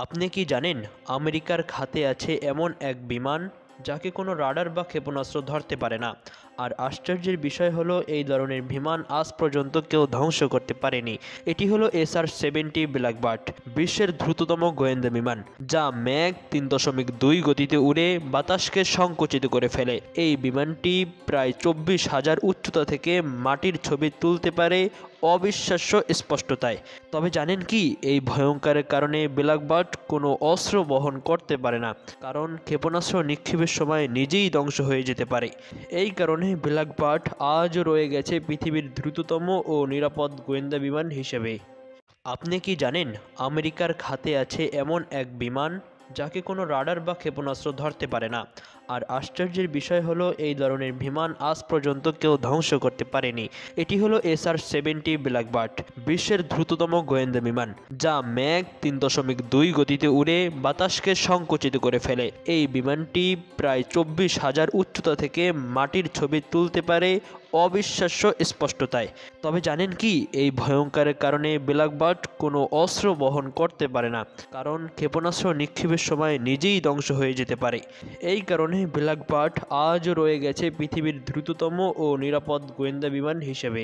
আপনি কি জানেন আমেরিকার খাতে আছে এমন এক বিমান যাকে কোনো রাডার বা ক্ষেপণাস্ত্র ধরতে পারে না। আর আশ্চর্যের বিষয় হলো এই ধরনের বিমান আজ পর্যন্ত কেউ ধ্বংস করতে পারেনি। এটি হলো SR-70 ব্ল্যাকবার্ড, বিশ্বের দ্রুততম গোয়েন্দা বিমান, যা ম্যাক 3.2 গতিতে উড়ে বাতাসকে সংকুচিত করে ফেলে। এই বিমানটি প্রায় 24,000 উচ্চতা থেকে মাটির ছবি তুলতে পারে অবিশ্বাস্য স্পষ্টতায়। তবে জানেন কি, এই ভয়ঙ্করের কারণে ব্ল্যাকবার্ড কোনো অস্ত্র বহন করতে পারে না, কারণ ক্ষেপণাস্ত্র নিক্ষেপের সময় নিজেই ধ্বংস হয়ে যেতে পারে। এই কারণে ব্ল্যাকবার্ড আজও রয়ে গেছে পৃথিবীর দ্রুততম ও নিরাপদ গোয়েন্দা বিমান হিসেবে। আপনি কি জানেন আমেরিকার খাতে আছে এমন এক বিমান যাকে কোনো রাডার বা ক্ষেপণাস্ত্র ধরতে পারে না। আর আশ্চর্যের বিষয় হলো এই ধরনের বিমান আজ পর্যন্ত কেউ ধ্বংস করতে পারেনি। এটি হলো SR-70 ব্ল্যাকবার্ড, বিশ্বের দ্রুততম গোয়েন্দা বিমান, যা ম্যাক 3.2 গতিতে উড়ে বাতাসকে সংকুচিত করে ফেলে। এই বিমানটি প্রায় 24,000 উচ্চতা থেকে মাটির ছবি তুলতে পারে অবিশ্বাস্য স্পষ্টতায়। তবে জানেন কি, এই ভয়ঙ্করের কারণে ব্ল্যাকবার্ড কোনো অস্ত্র বহন করতে পারে না, কারণ ক্ষেপণাস্ত্র নিক্ষেপের সময় নিজেই ধ্বংস হয়ে যেতে পারে। এই কারণে ব্ল্যাকবার্ড আজও রয়ে গেছে পৃথিবীর দ্রুততম ও নিরাপদ গোয়েন্দা বিমান হিসেবে।